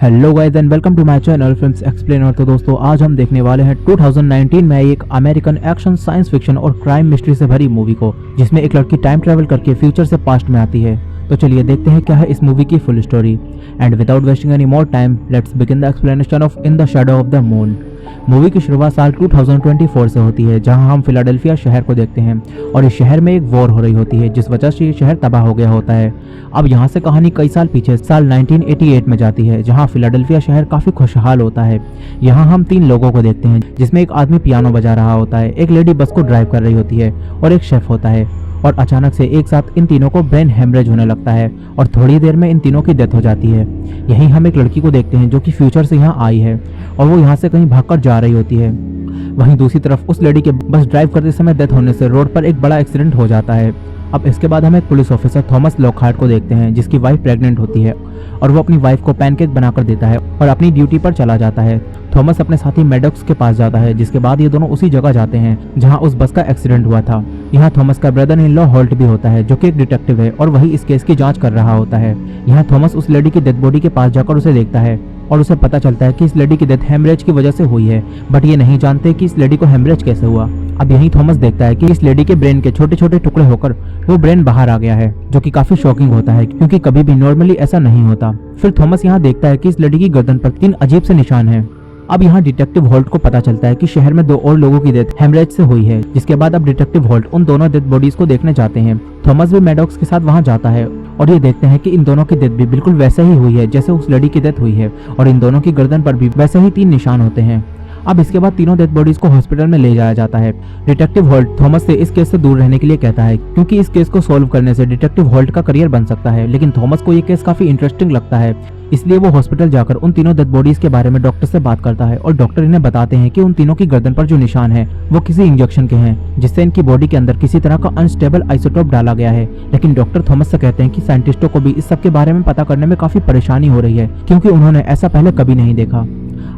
Hello guys and welcome to my channel films explainer. तो दोस्तों आज हम देखने वाले हैं 2019 में एक अमेरिकन एक्शन साइंस फिक्शन और क्राइम मिस्ट्री से भरी मूवी को, जिसमें एक लड़की टाइम ट्रैवल करके फ्यूचर से पास्ट में आती है। तो चलिए देखते हैं क्या है इस मूवी की full story. And without wasting any more time let's begin the explanation of in the shadow of the moon. Movie की शुरुआत साल 2024 से होती है, जहां हम फिलाडेल्फिया शहर को देखते हैं और इस शहर में एक वॉर हो रही होती है, जिस वजह से ये शहर तबाह हो गया होता है। अब यहाँ से कहानी कई साल पीछे साल 1988 में जाती है, जहाँ फिलाडेल्फिया शहर काफी खुशहाल होता है। यहाँ हम 3 लोगों को देखते हैं, जिसमें एक आदमी पियानो बजा रहा होता है, एक लेडी बस को ड्राइव कर रही होती है और एक शेफ होता है। और अचानक से एक साथ इन तीनों को ब्रेन हेमरेज होने लगता है और थोड़ी देर में इन तीनों की डेथ हो जाती है। यहीं हम एक लड़की को देखते हैं जो कि फ्यूचर से यहाँ आई है और वो यहाँ से कहीं भागकर जा रही होती है। वहीं दूसरी तरफ उस लेडी के बस ड्राइव करते समय डेथ होने से रोड पर एक बड़ा एक्सीडेंट हो जाता है। अब इसके बाद हम एक पुलिस ऑफिसर थॉमस लॉकहार्ट को देखते हैं, जिसकी वाइफ प्रेग्नेंट होती है और वो अपनी वाइफ को पैनकेक बनाकर देता है और अपनी ड्यूटी पर चला जाता है। थॉमस अपने साथी मैडॉक्स के पास जाता है, जिसके बाद ये दोनों उसी जगह जाते हैं जहां उस बस का एक्सीडेंट हुआ था। यहाँ थॉमस का ब्रदर इन लॉ हॉल्ट भी होता है, जो कि एक डिटेक्टिव है और वही इस केस की जांच कर रहा होता है। यहाँ थॉमस उस लेडी की डेड बॉडी के पास जाकर उसे देखता है और उसे पता चलता है कि इस लेडी की डेथ हेमरेज की वजह से हुई है, बट ये नहीं जानते कि इस लेडी को हेमरेज कैसे हुआ। अब यही थॉमस देखता है कि इस लेडी के ब्रेन के छोटे छोटे टुकड़े होकर वो ब्रेन बाहर आ गया है, जो कि काफी शॉकिंग होता है क्योंकि कभी भी नॉर्मली ऐसा नहीं होता। फिर थॉमस यहाँ देखता है कि इस लेडी की गर्दन पर 3 अजीब से निशान हैं। अब यहाँ डिटेक्टिव हॉल्ट को पता चलता है कि शहर में 2 और लोगों की डेथ हेमरेज से हुई है, जिसके बाद अब डिटेक्टिव हॉल्ट उन दोनों डेथ बॉडीज को देखने जाते हैं। थॉमस भी मैडॉक्स के साथ वहां जाता है और ये देखते हैं कि इन दोनों की डेथ भी बिल्कुल वैसे ही हुई है जैसे उस लड़ी की डेथ हुई है और इन दोनों की गर्दन पर भी वैसे ही 3 निशान होते हैं। अब इसके बाद तीनों डेथ बॉडीज को हॉस्पिटल में ले जाया जाता है। डिटेक्टिव हॉल्ट थॉमस से इस केस से दूर रहने के लिए कहता है, क्योंकि इस केस को सॉल्व करने से डिटेक्टिव हॉल्ट का करियर बन सकता है। लेकिन थॉमस को ये केस काफी इंटरेस्टिंग लगता है, इसलिए वो हॉस्पिटल जाकर उन तीनों डेथ बॉडीज के बारे में डॉक्टर से बात करता है और डॉक्टर इन्हें बताते हैं कि उन तीनों की गर्दन पर जो निशान है वो किसी इंजेक्शन के हैं, जिससे इनकी बॉडी के अंदर किसी तरह का अनस्टेबल आइसोटोप डाला गया है। लेकिन डॉक्टर थॉमस से कहते हैं कि साइंटिस्टों को भी इस सब के बारे में पता करने में काफी परेशानी हो रही है, क्योंकि उन्होंने ऐसा पहले कभी नहीं देखा।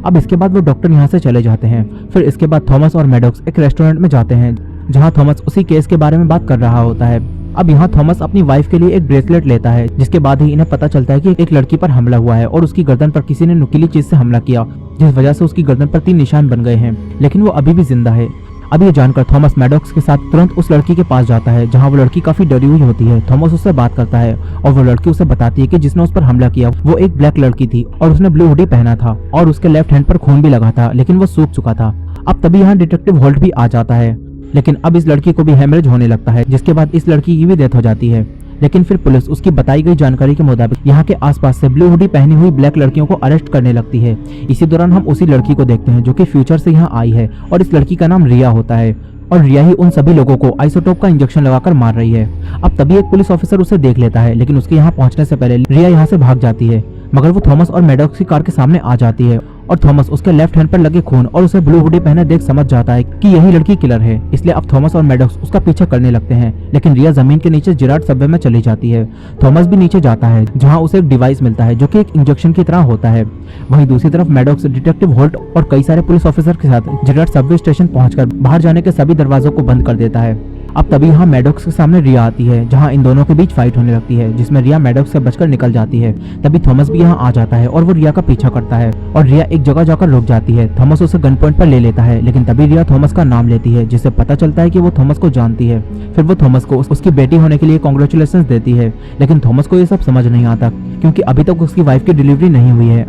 अब इसके बाद वो डॉक्टर यहाँ से चले जाते हैं। फिर इसके बाद थॉमस और मैडॉक्स एक रेस्टोरेंट में जाते हैं, जहाँ थॉमस उसी केस के बारे में बात कर रहा होता है। अब यहाँ थॉमस अपनी वाइफ के लिए एक ब्रेसलेट लेता है, जिसके बाद ही इन्हें पता चलता है कि एक लड़की पर हमला हुआ है और उसकी गर्दन पर किसी ने नुकीली चीज से हमला किया, जिस वजह से उसकी गर्दन पर 3 निशान बन गए हैं, लेकिन वो अभी भी जिंदा है। अब ये जानकर थॉमस मैडॉक्स के साथ तुरंत उस लड़की के पास जाता है, जहाँ वो लड़की काफी डरी हुई होती है। थॉमस उससे बात करता है और वो लड़की उसे बताती है कि जिसने उस पर हमला किया वो एक ब्लैक लड़की थी और उसने ब्लू हुडी पहना था और उसके लेफ्ट हैंड पर खून भी लगा था, लेकिन वो सूख चुका था। अब तभी यहाँ डिटेक्टिव हॉल्ट भी आ जाता है, लेकिन अब इस लड़की को भी हेमरेज होने लगता है, जिसके बाद इस लड़की की भी डेथ हो जाती है। लेकिन फिर पुलिस उसकी बताई गई जानकारी के मुताबिक यहाँ के आसपास से ब्लू हुडी पहनी हुई ब्लैक लड़कियों को अरेस्ट करने लगती है। इसी दौरान हम उसी लड़की को देखते हैं जो कि फ्यूचर से यहाँ आई है और इस लड़की का नाम रिया होता है और रिया ही उन सभी लोगों को आइसोटोप का इंजेक्शन लगाकर मार रही है। अब तभी एक पुलिस ऑफिसर उसे देख लेता है, लेकिन उसके यहाँ पहुंचने से पहले रिया यहाँ से भाग जाती है, मगर वो थॉमस और मैडॉक्स की कार के सामने आ जाती है और थॉमस उसके लेफ्ट हैंड पर लगे खून और उसे ब्लू हुडी पहने देख समझ जाता है कि यही लड़की किलर है। इसलिए अब थॉमस और मैडॉक्स उसका पीछा करने लगते हैं, लेकिन रिया जमीन के नीचे जिराड सबवे में चली जाती है। थॉमस भी नीचे जाता है, जहां उसे एक डिवाइस मिलता है जो कि एक इंजेक्शन की तरह होता है। वहीं दूसरी तरफ मैडॉक्स डिटेक्टिव हॉल्ट और कई सारे पुलिस ऑफिसर के साथ जिराड सबवे स्टेशन पहुंचकर बाहर जाने के सभी दरवाजों को बंद कर देता है। अब तभी यहाँ मैडॉक्स के सामने रिया आती है, जहाँ इन दोनों के बीच फाइट होने लगती है, जिसमें रिया मैडॉक्स से बचकर निकल जाती है। तभी थॉमस भी यहाँ आ जाता है और वो रिया का पीछा करता है और रिया एक जगह जाकर रुक जाती है। थॉमस उसे गन पॉइंट पर ले लेता है, लेकिन तभी रिया थॉमस का नाम लेती है, जिससे पता चलता है कि वो थॉमस को जानती है। फिर वो थॉमस को उसकी बेटी होने के लिए कांग्रेचुलेशन देती है, लेकिन थॉमस को ये सब समझ नहीं आता, क्योंकि अभी तक उसकी वाइफ की डिलीवरी नहीं हुई है।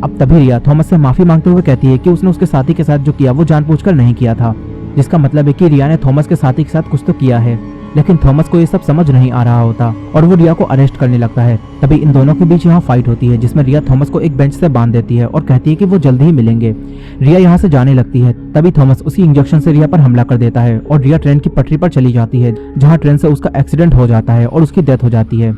अब तभी रिया थॉमस से माफी मांगते हुए कहती है कि उसने उसके साथी के साथ जो किया वो जानबूझकर नहीं किया था, जिसका मतलब है कि रिया ने थॉमस के साथी के साथ कुछ तो किया है। लेकिन थॉमस को ये सब समझ नहीं आ रहा होता और वो रिया को अरेस्ट करने लगता है। तभी इन दोनों के बीच यहाँ फाइट होती है, जिसमें रिया थॉमस को एक बेंच से बांध देती है और कहती है कि वो जल्दी ही मिलेंगे। रिया यहाँ से जाने लगती है, तभी थॉमस उसी इंजेक्शन से रिया पर हमला कर देता है और रिया ट्रेन की पटरी पर चली जाती है, जहाँ ट्रेन से उसका एक्सीडेंट हो जाता है और उसकी डेथ हो जाती है।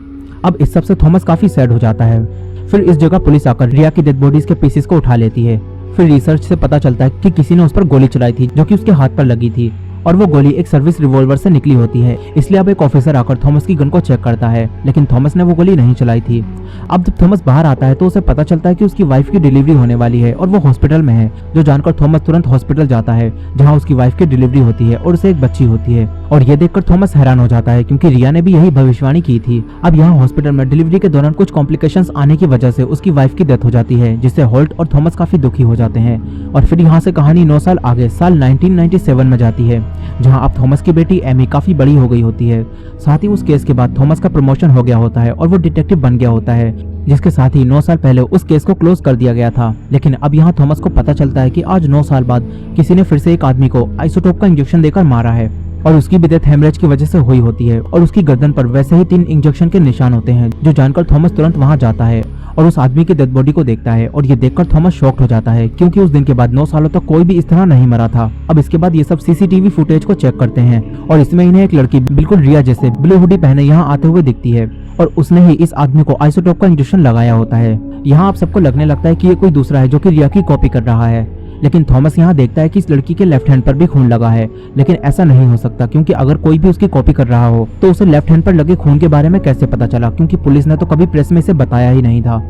अब इस सब से थॉमस काफी सैड हो जाता है। फिर इस जगह पुलिस आकर रिया की डेड बॉडीज के पीसेस को उठा लेती है। फिर रिसर्च से पता चलता है कि किसी ने उस पर गोली चलाई थी, जो कि उसके हाथ पर लगी थी और वो गोली एक सर्विस रिवॉल्वर से निकली होती है। इसलिए अब एक ऑफिसर आकर थॉमस की गन को चेक करता है, लेकिन थॉमस ने वो गोली नहीं चलाई थी। अब जब थॉमस बाहर आता है तो उसे पता चलता है कि उसकी वाइफ की डिलीवरी होने वाली है और वो हॉस्पिटल में है, जो जानकर थॉमस तुरंत हॉस्पिटल जाता है जहाँ उसकी वाइफ की डिलीवरी होती है और उसे एक बच्ची होती है। और ये देखकर थॉमस हैरान हो जाता है क्योंकि रिया ने भी यही भविष्यवाणी की थी। अब यहाँ हॉस्पिटल में डिलीवरी के दौरान कुछ कॉम्प्लिकेशंस आने की वजह से उसकी वाइफ की डेथ हो जाती है, जिससे होल्ट और थॉमस काफी दुखी हो जाते हैं। और फिर यहाँ से कहानी 9 साल आगे साल 1997 में जाती है, जहाँ अब थॉमस की बेटी एमी काफी बड़ी हो गई होती है। साथ ही उस केस के बाद थॉमस का प्रमोशन हो गया होता है और वो डिटेक्टिव बन गया होता है, जिसके साथ ही 9 साल पहले उस केस को क्लोज कर दिया गया था। लेकिन अब यहाँ थॉमस को पता चलता है कि आज 9 साल बाद किसी ने फिर से एक आदमी को आइसोटोप का इंजेक्शन देकर मारा है और उसकी भी डेथ हेमरेज की वजह से हुई होती है और उसकी गर्दन पर वैसे ही 3 इंजेक्शन के निशान होते हैं, जो जानकर थॉमस तुरंत वहां जाता है और उस आदमी की डेड बॉडी को देखता है। और ये देखकर थॉमस शॉक्ड हो जाता है क्योंकि उस दिन के बाद 9 सालों तक कोई भी इस तरह नहीं मरा था। अब इसके बाद ये सब सीसीटीवी फुटेज को चेक करते हैं और इसमें इन्हें एक लड़की बिल्कुल रिया जैसे ब्लू हुडी पहने यहाँ आते हुए दिखती है और उसने ही इस आदमी को आइसोटोप का इंजेक्शन लगाया होता है। यहाँ आप सबको लगने लगता है कि ये कोई दूसरा है जो कि रिया की कॉपी कर रहा है, लेकिन थॉमस यहाँ देखता है कि इस लड़की के लेफ्ट हैंड पर भी खून लगा है। लेकिन ऐसा नहीं हो सकता क्योंकि अगर कोई भी उसकी कॉपी कर रहा हो तो उसे लेफ्ट हैंड पर लगे खून के बारे में कैसे पता चला, क्योंकि पुलिस ने तो कभी प्रेस में इसे बताया ही नहीं था।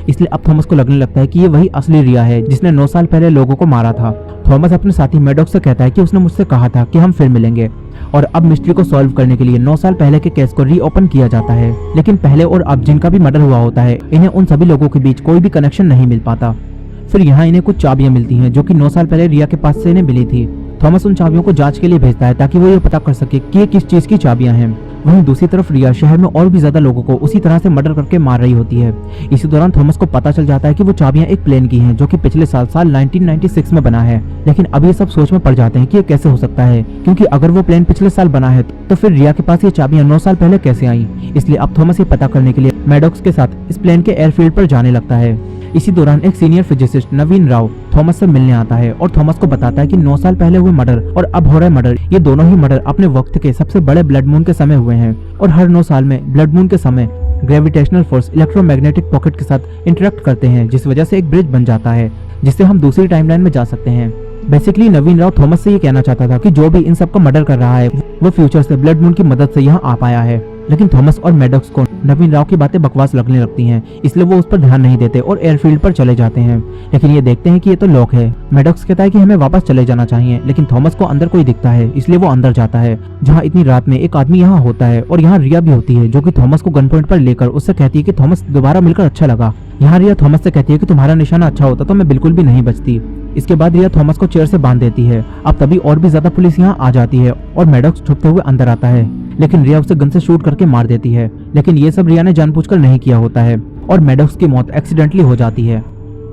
इसलिए अब थॉमस को लगने लगता है कि ये वही असली रिया है जिसने 9 साल पहले लोगों को मारा था। थॉमस अपने साथी मैडॉक्स से कहता है कि उसने मुझसे कहा था कि हम फिर मिलेंगे और अब मिस्ट्री को सॉल्व करने के लिए 9 साल पहले के केस को रीओपन किया जाता है। लेकिन पहले और अब जिनका भी मर्डर हुआ होता है, इन्हें उन सभी लोगों के बीच कोई भी कनेक्शन नहीं मिल पाता। फिर यहाँ इन्हें कुछ चाबियां मिलती हैं जो कि 9 साल पहले रिया के पास से इन्हें मिली थी। थॉमस उन चाबियों को जांच के लिए भेजता है ताकि वो ये पता कर सके कि ये किस चीज की चाबियां हैं। वहीं दूसरी तरफ रिया शहर में और भी ज्यादा लोगों को उसी तरह से मर्डर करके मार रही होती है। इसी दौरान थॉमस को पता चल जाता है कि वो चाबियां एक प्लेन की हैं जो कि पिछले साल 1996 में बना है। लेकिन अब ये सब सोच में पड़ जाते हैं कि ये कैसे हो सकता है, क्योंकि अगर वो प्लेन पिछले साल बना है तो फिर रिया के पास ये चाबियां 9 साल पहले कैसे आई। इसलिए अब थॉमस ये पता करने के लिए मैडॉक्स के साथ इस प्लेन के एयरफील्ड पर जाने लगता है। इसी दौरान एक सीनियर फिजिसिस्ट नवीन राव थॉमस से मिलने आता है और थॉमस को बताता है कि 9 साल पहले हुए मर्डर और अब हो रहे मर्डर, ये दोनों ही मर्डर अपने वक्त के सबसे बड़े ब्लड मून के समय हुए हैं और हर 9 साल में ब्लड मून के समय ग्रेविटेशनल फोर्स इलेक्ट्रोमैग्नेटिक पॉकेट के साथ इंटरेक्ट करते हैं, जिस वजह से एक ब्रिज बन जाता है जिससे हम दूसरी टाइमलाइन में जा सकते हैं। बेसिकली नवीन राव थॉमस से ये कहना चाहता था कि जो भी इन सब का मर्डर कर रहा है वो फ्यूचर से ब्लड मून की मदद से यहाँ आ पाया है। लेकिन थॉमस और मैडॉक्स को नवीन राव की बातें बकवास लगने लगती हैं, इसलिए वो उस पर ध्यान नहीं देते और एयरफील्ड पर चले जाते हैं। लेकिन ये देखते हैं कि ये तो लॉक है। मैडॉक्स कहता है कि हमें वापस चले जाना चाहिए, लेकिन थॉमस को अंदर कोई दिखता है, इसलिए वो अंदर जाता है जहाँ इतनी रात में एक आदमी यहाँ होता है और यहाँ रिया भी होती है जो कि थॉमस को गन पॉइंट पर लेकर उससे कहती है कि थॉमस दोबारा मिलकर अच्छा लगा। यहाँ रिया थॉमस से कहती है कि तुम्हारा निशाना अच्छा होता तो मैं बिल्कुल भी नहीं बचती। इसके बाद रिया थॉमस को चेयर से बांध देती है। अब तभी और भी ज्यादा पुलिस यहाँ आ जाती है और मैडॉक्स छुपते हुए अंदर आता है, लेकिन रिया उसे गन से शूट करके मार देती है। लेकिन ये सब रिया ने जानबूझकर नहीं किया होता है और मैडॉक्स की मौत एक्सीडेंटली हो जाती है।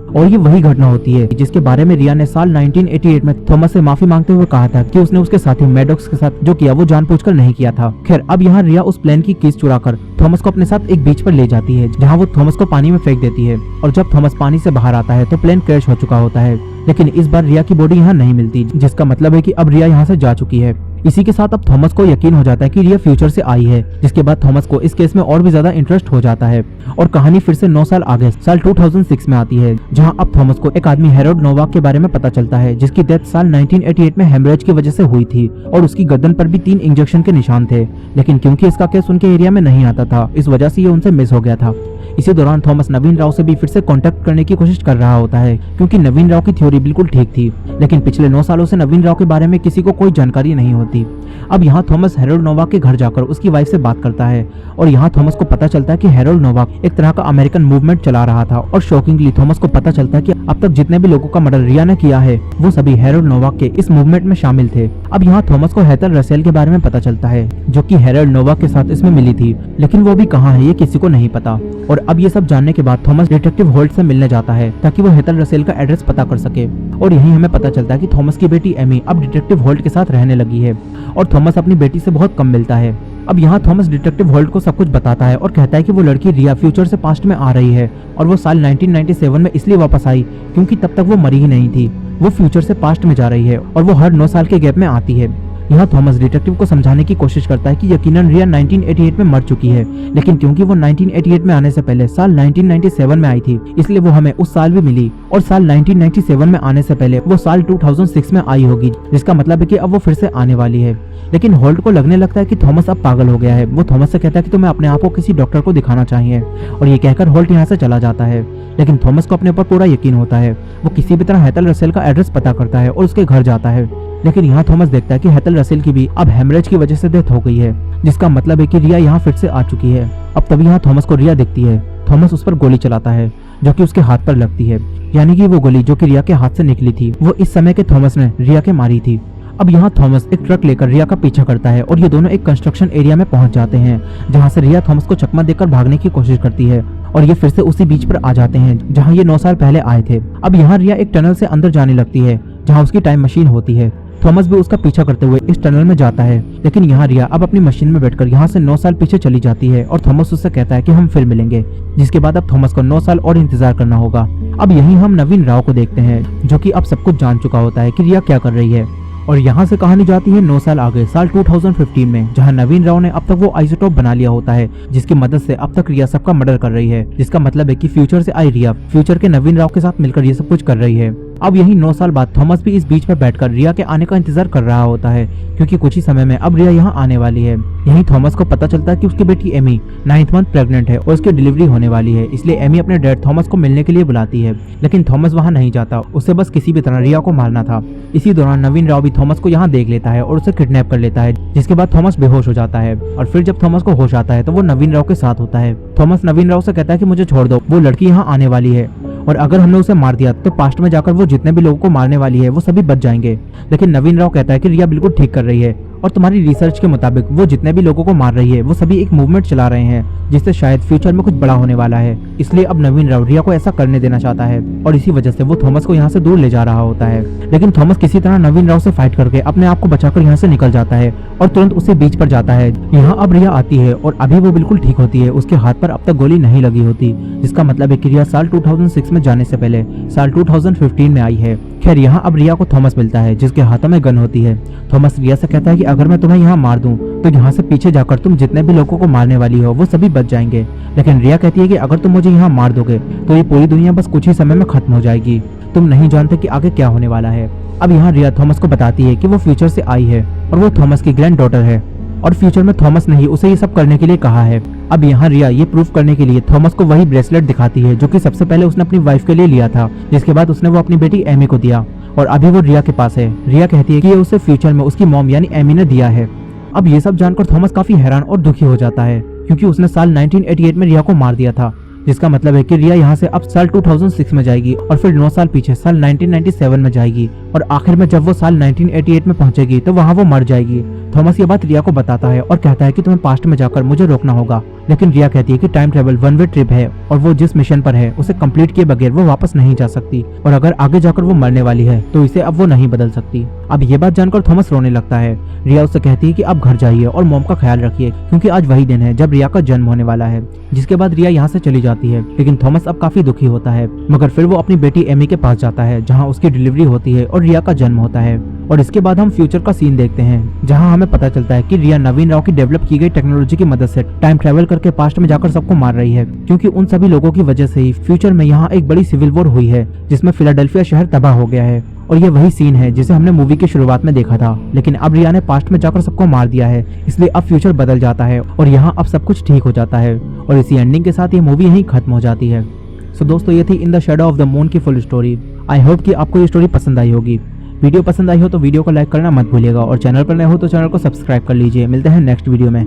और ये वही घटना होती है जिसके बारे में रिया ने साल 1988 में थॉमस से माफी मांगते हुए कहा था कि उसने उसके साथी मैडॉक्स के साथ जो किया वो जानबूझकर नहीं किया था। खैर अब यहाँ रिया उस प्लेन की कीज चुराकर थॉमस को अपने साथ एक बीच पर ले जाती है जहाँ वो थॉमस को पानी में फेंक देती है और जब थॉमस पानी से बाहर आता है तो प्लेन क्रैश हो चुका होता है। लेकिन इस बार रिया की बॉडी यहाँ नहीं मिलती, जिसका मतलब है कि अब रिया यहाँ से जा चुकी है। इसी के साथ अब थॉमस को यकीन हो जाता है कि रिया फ्यूचर से आई है, जिसके बाद थॉमस को इस केस में और भी ज्यादा इंटरेस्ट हो जाता है और कहानी फिर से 9 साल आगे साल 2006 में आती है, जहां अब थॉमस को एक आदमी हैरोल्ड नोवाक के बारे में पता चलता है जिसकी डेथ साल 1988 में हेमरेज की वजह से हुई थी और उसकी गर्दन पर भी 3 इंजेक्शन के निशान थे। लेकिन क्योंकि इसका केस उनके एरिया में नहीं आता था, इस वजह से ये उनसे मिस हो गया था। इसी दौरान थॉमस नवीन राव से भी फिर से कांटेक्ट करने की कोशिश कर रहा होता है क्योंकि नवीन राव की थ्योरी बिल्कुल ठीक थी, लेकिन पिछले 9 सालों से नवीन राव के बारे में किसी को कोई जानकारी नहीं होती। अब यहाँ थॉमस हैरोल्ड नोवाक के घर जाकर उसकी वाइफ से बात करता है और यहाँ थॉमस को पता चलता है कि हैरोल्ड नोवाक एक तरह का अमेरिकन मूवमेंट चला रहा था और शॉकिंगली थॉमस को पता चलता है कि अब तक जितने भी लोगों का मर्डर रिया ने किया है वो सभी हैरोल्ड नोवाक के इस मूवमेंट में शामिल थे। अब यहाँ थॉमस को हेथर रसेल के बारे में पता चलता है जो कि हैरोल्ड नोवाक के साथ इसमें मिली थी, लेकिन वो भी कहाँ है ये किसी को नहीं पता। और अब ये सब जानने के बाद थॉमस डिटेक्टिव होल्ट से मिलने जाता है ताकि वो हेथर रसेल का एड्रेस पता कर सके और यही हमें पता चलता है कि थॉमस की बेटी एमी अब डिटेक्टिव होल्ट के साथ रहने लगी है और थॉमस अपनी बेटी से बहुत कम मिलता है। अब यहाँ थॉमस डिटेक्टिव होल्ट को सब कुछ बताता है और कहता है कि वो लड़की रिया फ्यूचर से पास्ट में आ रही है और वो साल 1997 में इसलिए वापस आई क्योंकि तब तक वो मरी ही नहीं थी। वो फ्यूचर से पास्ट में जा रही है और वो हर 9 साल के गैप में आती है। यहाँ थॉमस डिटेक्टिव को समझाने की कोशिश करता है कि यकीनन रिया 1988 में मर चुकी है, लेकिन क्योंकि वो 1988 में आने से पहले साल 1997 में आई थी, इसलिए वो हमें उस साल भी मिली, और साल 1997 में आने से पहले वो साल 2006 में आई होगी, जिसका मतलब है कि अब वो फिर से आने वाली है। लेकिन होल्ट को लगने लगता है कि थॉमस अब पागल हो गया है। वो थॉमस से कहता है कि तुम्हें अपने आप को किसी डॉक्टर को दिखाना चाहिए, और ये कहकर होल्ट यहाँ से चला जाता है। लेकिन थॉमस को अपने ऊपर पूरा यकीन होता है। वो किसी भी तरह हेथल रसेल का एड्रेस पता करता है और उसके घर जाता है। लेकिन यहाँ थॉमस देखता है कि हेथल रसेल की भी अब हेमरेज की वजह से डेथ हो गई है, जिसका मतलब है कि रिया यहाँ फिर से आ चुकी है। अब तभी यहाँ थॉमस को रिया दिखती है। थॉमस उस पर गोली चलाता है जो कि उसके हाथ पर लगती है, यानी कि वो गोली जो कि रिया के हाथ से निकली थी वो इस समय के थॉमस ने रिया के मारी थी। अब यहाँ थॉमस एक ट्रक लेकर रिया का पीछा करता है और ये दोनों एक कंस्ट्रक्शन एरिया में पहुंच जाते हैं, जहाँ से रिया थॉमस को चकमा देकर भागने की कोशिश करती है, और ये फिर से उसी बीच पर आ जाते हैं जहाँ ये 9 साल पहले आए थे। अब यहाँ रिया एक टनल से अंदर जाने लगती है जहाँ उसकी टाइम मशीन होती है। थॉमस भी उसका पीछा करते हुए इस टनल में जाता है, लेकिन यहाँ रिया अब अपनी मशीन में बैठकर यहाँ से 9 साल पीछे चली जाती है और थॉमस उससे कहता है कि हम फिर मिलेंगे, जिसके बाद अब थॉमस को 9 साल और इंतजार करना होगा। अब यहीं हम नवीन राव को देखते हैं, जो कि अब सब कुछ जान चुका होता है कि रिया क्या कर रही है। और यहाँ से कहानी जाती है 9 साल आगे, साल 2015 में, जहाँ नवीन राव ने अब तक वो आइसोटोप बना लिया होता है, जिसकी मदद से अब तक रिया सबका मर्डर कर रही है, जिसका मतलब है कि फ्यूचर से आई रिया फ्यूचर के नवीन राव के साथ मिलकर ये सब कुछ कर रही है। अब यही 9 साल बाद थॉमस भी इस बीच में बैठकर रिया के आने का इंतजार कर रहा होता है, क्योंकि कुछ ही समय में अब रिया यहाँ आने वाली है। यही थॉमस को पता चलता है कि उसकी बेटी एमी 9th मंथ प्रेग्नेंट है और उसकी डिलीवरी होने वाली है, इसलिए एमी अपने डैड थॉमस को मिलने के लिए बुलाती है। लेकिन थॉमस वहाँ नहीं जाता, उसे बस किसी भी तरह रिया को मारना था। इसी दौरान नवीन राव भी थॉमस को यहाँ देख लेता है और उसे किडनैप कर लेता है, जिसके बाद थॉमस बेहोश हो जाता है। और फिर जब थॉमस को होश आता है तो वो नवीन राव के साथ होता है। थॉमस नवीन राव से कहता है कि मुझे छोड़ दो, वो लड़की यहाँ आने वाली है, और अगर हमने उसे मार दिया तो पास्ट में जाकर वो जितने भी लोगों को मारने वाली है वो सभी बच जाएंगे। लेकिन नवीन राव कहता है कि रिया बिल्कुल ठीक कर रही है, और तुम्हारी रिसर्च के मुताबिक वो जितने भी लोगों को मार रही है वो सभी एक मूवमेंट चला रहे हैं, जिससे शायद फ्यूचर में कुछ बड़ा होने वाला है। इसलिए अब नवीन राव रिया को ऐसा करने देना चाहता है, और इसी वजह से वो थॉमस को यहाँ से दूर ले जा रहा होता है। लेकिन थॉमस किसी तरह नवीन राव से फाइट करके अपने आप को बचाकर यहाँ से निकल जाता है और तुरंत उसी बीच पर जाता है। यहाँ अब रिया आती है और अभी वो बिल्कुल ठीक होती है। उसके हाथ पर अब तक गोली नहीं लगी होती, जिसका मतलब है कि रिया साल 2006 में जाने से पहले साल 2015 में आई है। खैर यहाँ अब रिया को थॉमस मिलता है, जिसके हाथों में गन होती है। थॉमस रिया से कहता है कि अगर मैं तुम्हें यहाँ मार दूं तो यहाँ से पीछे जाकर तुम जितने भी लोगों को मारने वाली हो वो सभी बच जाएंगे। लेकिन रिया कहती है कि अगर तुम मुझे यहाँ मार दोगे तो ये पूरी दुनिया बस कुछ ही समय में खत्म हो जाएगी, तुम नहीं जानते कि आगे क्या होने वाला है। अब यहाँ रिया थॉमस को बताती है कि वो फ्यूचर से आई है और वो थॉमस की ग्रैंड डॉटर है, और फ्यूचर में थॉमस ने ही उसे ये सब करने के लिए कहा है। अब यहाँ रिया ये प्रूफ करने के लिए थॉमस को वही ब्रेसलेट दिखाती है जो कि सबसे पहले उसने अपनी वाइफ के लिए लिया था, जिसके बाद उसने वो अपनी बेटी एमी को दिया, और अभी वो रिया के पास है। रिया कहती है कि ये उसे फ्यूचर में उसकी मॉम यानी एमी ने दिया है। अब ये सब जानकर थॉमस काफी हैरान और दुखी हो जाता है, क्योंकि उसने साल 1988 में रिया को मार दिया था, जिसका मतलब है कि रिया यहाँ से अब साल 2006 में जाएगी और फिर 9 साल पीछे साल 1997 में जाएगी, और आखिर में जब वो साल 1988 में पहुंचेगी तो वहाँ वो मर जाएगी। थॉमस ये बात रिया को बताता है और कहता है कि तुम्हें पास्ट में जाकर मुझे रोकना होगा, लेकिन रिया कहती है कि time travel one way trip है और वो जिस मिशन पर है उसे कंप्लीट किए बगैर वो वापस नहीं जा सकती, और अगर आगे जाकर वो मरने वाली है तो इसे अब वो नहीं बदल सकती। अब ये बात जानकर थॉमस रोने लगता है। रिया उससे कहती है कि अब घर जाइए और मॉम का ख्याल रखिए, क्योंकि आज वही दिन है जब रिया का जन्म होने वाला है। जिसके बाद रिया यहाँ से चली जाती है, लेकिन थॉमस अब काफी दुखी होता है, मगर फिर वो अपनी बेटी एमी के पास जाता है जहाँ उसकी डिलीवरी होती है और रिया का जन्म होता है। और इसके बाद हम फ्यूचर का सीन देखते हैं, जहाँ हमें पता चलता है कि रिया नवीन राव की डेवलप की गई टेक्नोलॉजी की मदद से टाइम ट्रेवल करके पास्ट में जाकर सबको मार रही है, क्योंकि उन सभी लोगों की वजह से ही फ्यूचर में यहाँ एक बड़ी सिविल वॉर हुई है, जिसमें फिलाडेल्फिया शहर तबाह हो गया है। और ये वही सीन है जिसे हमने मूवी की शुरुआत में देखा था, लेकिन अब रिया ने पास्ट में जाकर सबको मार दिया है, इसलिए अब फ्यूचर बदल जाता है और यहाँ अब सब कुछ ठीक हो जाता है। और इसी एंडिंग के साथ ये मूवी यहीं खत्म हो जाती है। सो दोस्तों, ये थी in the shadow of the moon की फुल स्टोरी। आई होप कि आपको ये स्टोरी पसंद आई होगी। वीडियो पसंद आई हो तो वीडियो को लाइक करना मत भूलिएगा, और चैनल पर नए हो तो चैनल को सब्सक्राइब कर लीजिए। मिलते हैं नेक्स्ट वीडियो में।